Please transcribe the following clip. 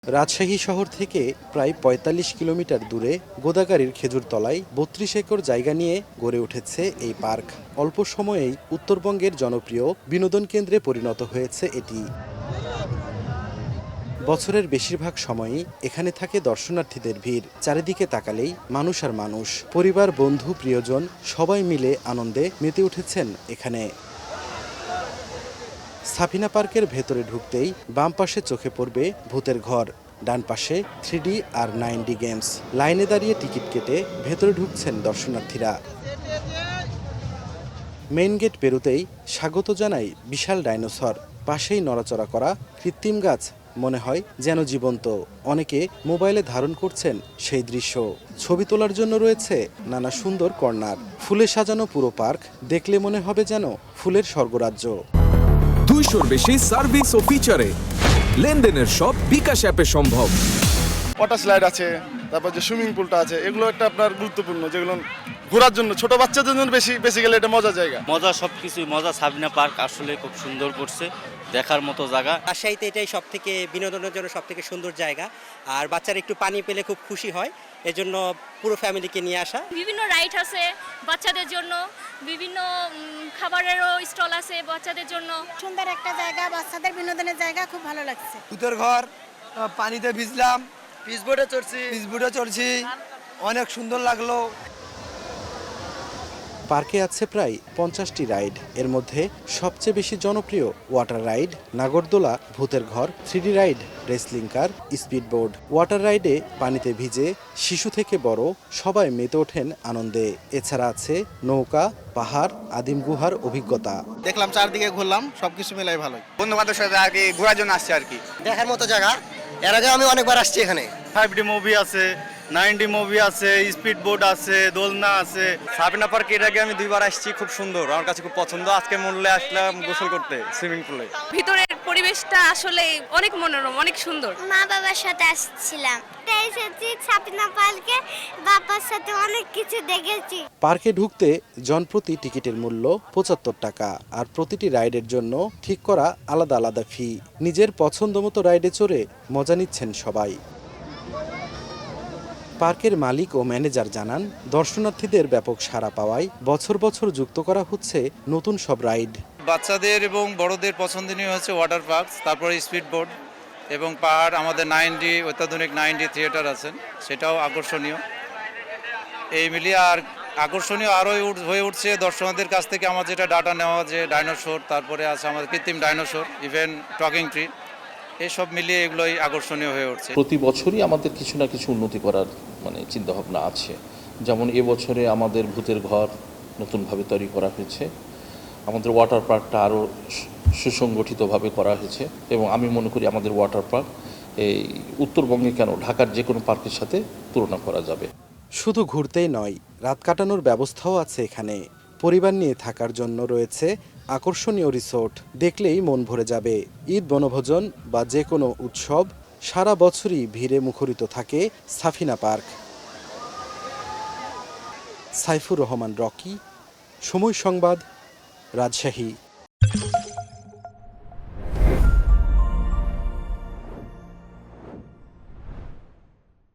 রাজশাহী শহর থেকে প্রায় ৪৫ কিলোমিটার দূরে গোদাগাড়ীর খেজুরতলায় ৩২ একর জায়গা নিয়ে গড়ে উঠেছে এই পার্ক। অল্প সময়েই উত্তরবঙ্গের জনপ্রিয় বিনোদন কেন্দ্রে পরিণত হয়েছে এটি। বছরের বেশিরভাগ সময়ই এখানে থাকে দর্শনার্থীদের ভিড়। চারিদিকে তাকালেই মানুষ আর মানুষ। পরিবার, বন্ধু, প্রিয়জন সবাই মিলে আনন্দে মেতে উঠেছেন এখানে। সাফিনা পার্কের ভেতরে ঢুকতেই বাম পাশে চোখে পড়বে ভূতের ঘর, ডান পাশে 3D আর 9D গেমস। লাইনে দাঁড়িয়ে টিকিট কেটে ভেতরে ঢুকছেন দর্শনার্থীরা। মেইন গেট পেরোতেই স্বাগত জানায় বিশাল ডাইনোসর। পাশেই নড়াচড়া করা কৃত্রিম গাছ মনে হয় যেন জীবন্ত। অনেকে মোবাইলে ধারণ করছেন সেই দৃশ্য। ছবি তোলার জন্য রয়েছে নানা সুন্দর কর্নার। ফুলে সাজানো পুরো পার্ক দেখলে মনে হবে যেন ফুলের স্বর্গরাজ্য। 200-র বেশি সার্ভিস ও ফিচারে লেনদেনের সব বিকাশ অ্যাপে সম্ভব। ওয়াটার স্লাইড আছে, তারপর যে সুইমিং পুলটা আছে, এগুলো একটা আপনার গুরুত্বপূর্ণ, যেগুলো ঘোরার জন্য ছোট বাচ্চাদের জন্য বেশি গেলে এটা মজার জায়গা। মজা সবকিছুই মজা। সাবিনা পার্ক আসলে খুব সুন্দর করছে, দেখার মতো জায়গা। রাজশাহীতে এটাই সব থেকে বিনোদনের জন্য সব থেকে সুন্দর জায়গা। আর বাচ্চারা একটু পানি পেলে খুব খুশি হয়, এজন্য পুরো ফ্যামিলিকে নিয়ে আসা। বিভিন্ন রাইড আছে বাচ্চাদের জন্য, বিভিন্ন খাবারেরও স্টল আছে বাচ্চাদের জন্য। সুন্দর একটা জায়গা, বাচ্চাদের বিনোদনের জায়গা, খুব ভালো লাগছে। ভূতের ঘর, পানিতে ভিজলাম, পিসবোর্ডে চড়ছি, অনেক সুন্দর লাগলো। পার্কে আছে প্রায় 50টি রাইড। এর মধ্যে সবচেয়ে বেশি জনপ্রিয় ওয়াটার রাইড, নাগরদোলা, ভূতের ঘর, 3D রাইড, রেসলিং কার, স্পিডবোট। ওয়াটার রাইডে পানিতে ভিজে শিশু থেকে বড় সবাই মেতে ওঠেন আনন্দে। এছাড়া আছে নৌকা, পাহাড়, আদিম গুহার অভিজ্ঞতা। দেখলাম, চারদিকে ঘুরলাম, সবকিছু মিলাই ভালোই। বন্ধু বান্ধবের সাথে আর কি ঘোরার জন্য আসছে আর কি। দেখার মতো জায়গা। এর আগে আমি অনেকবার আসছি এখানে। 5D মুভি আছে, 9D মুভি আছে, স্পিড বোট আছে, দোলনা আছে। সাবিনা পার্কে এর আগে আমি 2বার আসছি, খুব সুন্দর, আমার কাছে খুব পছন্দ। আজকে মূল্যে আসলাম গোসল করতে সুইমিং পুলে। ভিতরের পরিবেশটা আসলে অনেক মনোরম, অনেক সুন্দর। মা বাবার সাথে আসছিলাম, সাফিনা পার্কে বাবার সাথে অনেক কিছু দেখেছি। পার্কে ঢুকতে জনপ্রতি টিকিটের মূল্য 75 টাকা, আর প্রতিটি রাইডের জন্য ঠিক করা আলাদা আলাদা ফি। নিজের পছন্দ মতো রাইডে চড়ে মজা নিচ্ছেন সবাই। পার্কের মালিক ও ম্যানেজার জানান, দর্শনার্থীদের ব্যাপক সাড়া পাওয়ায় বছর বছর যুক্ত করা হচ্ছে নতুন সব রাইড। বাচ্চাদের এবং বড়দের পছন্দনীয় হচ্ছে ওয়াটার পার্ক, তারপরে স্পিড বোট এবং পাহাড়। আমাদের 9D অত্যাধুনিক 9D থিয়েটার আছেন, সেটাও আকর্ষণীয়। এই মিলিয়ে আর আকর্ষণীয় আরও হয়ে উঠছে দর্শকদের কাছ থেকে আমার যেটা ডাটা নেওয়া, যে ডাইনোসর, তারপরে আছে আমাদের কৃত্রিম ডাইনোসর, ইভেন টকিং ট্রি, এসব মিলিয়ে এগুলোই আকর্ষণীয় হয়ে উঠছে। প্রতি বছরই আমাদের কিছু না কিছু উন্নতি করার চিন্তাভাবনা আছে। যেমন এবছরে আমাদের ভূতের ঘর নতুনভাবে তৈরি করা হয়েছে, আমাদের ওয়াটার পার্কটা আরও সুসংগঠিতভাবে করা হয়েছে, এবং আমি মনে করি আমাদের ওয়াটার পার্ক এই উত্তরবঙ্গে কেন ঢাকার যে কোনো পার্কের সাথে তুলনা করা যাবে। শুধু ঘুরতেই নয়, রাত কাটানোর ব্যবস্থাও আছে এখানে। পরিবার নিয়ে থাকার জন্য রয়েছে আকর্ষণীয় রিসোর্ট। দেখলেই মন ভরে যাবে। ঈদ, বনভোজন বা যে কোনো উৎসব, সারা বছরই ভিড়ে মুখরিত থাকে সাফিনা পার্ক। সাইফুর রহমান রকি, সময় সংবাদ, রাজশাহী।